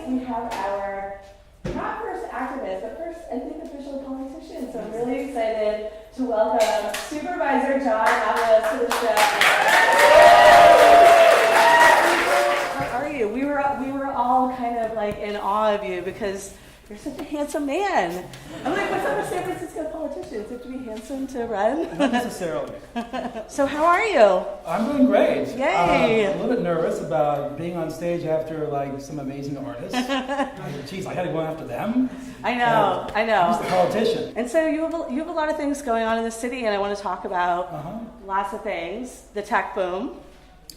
we have our, not first activist, but first, I think, official politician. So I'm really excited to welcome Supervisor John Avalos to the show. How are you? We were all kind of like in awe of you because you're such a handsome man. I'm like, what's up with San Francisco politicians? You have to be handsome to run? Not necessarily. So how are you? I'm doing great. Yay! I'm a little bit nervous about being on stage after like some amazing artists. Geez, I had to go after them. I know. I'm just a politician. And so you have a lot of things going on in the city, and I want to talk about lots of things. The tech boom.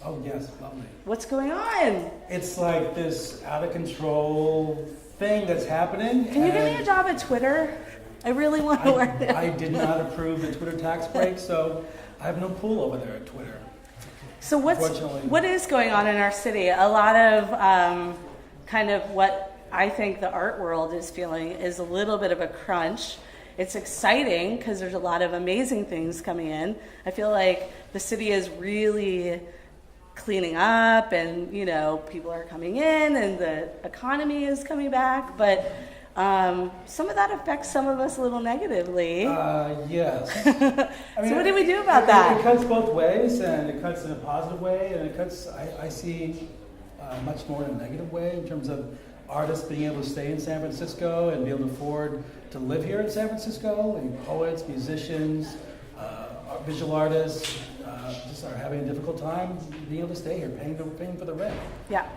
Oh yes, lovely. What's going on? It's like this out of control thing that's happening. Can you give me a job at Twitter? I really want to work there. I did not approve the Twitter tax break, so I have no pull over there at Twitter. So what is going on in our city? A lot of kind of what I think the art world is feeling is a little bit of a crunch. It's exciting because there's a lot of amazing things coming in. I feel like the city is really cleaning up, and people are coming in, and the economy is coming back. But some of that affects some of us a little negatively. Yes. I mean, so what do we do about that? It cuts both ways, and it cuts in a positive way, and it cuts. I see much more in a negative way in terms of artists being able to stay in San Francisco and be able to afford to live here in San Francisco. And poets, musicians, visual artists just are having a difficult time being able to stay here, paying for the rent. Yeah.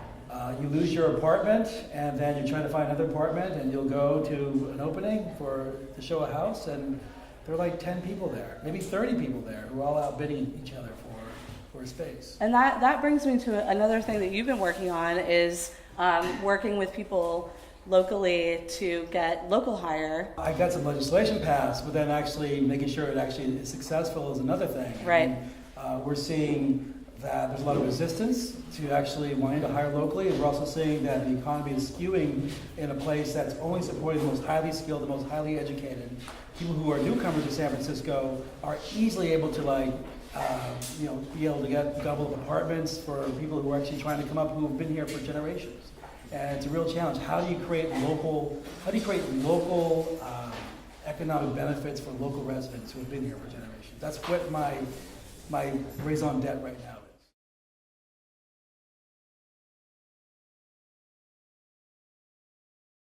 You lose your apartment, and then you're trying to find another apartment, and you'll go to an opening to show a house, and there are like 10 people there, maybe 30 people there, who are all outbidding each other for a space. And that brings me to another thing that you've been working on is working with people locally to get local hire. I got some legislation passed, but then actually making sure it actually is successful is another thing. Right. And, we're seeing that there's a lot of resistance to actually wanting to hire locally, and we're also seeing that the economy is skewing in a place that's only supporting the most highly skilled, the most highly educated. People who are newcomers to San Francisco are easily able to be able to get a couple of apartments for people who are actually trying to come up who have been here for generations. And it's a real challenge. How do you create local economic benefits for local residents who have been here for generations? That's what my raison d'etre right now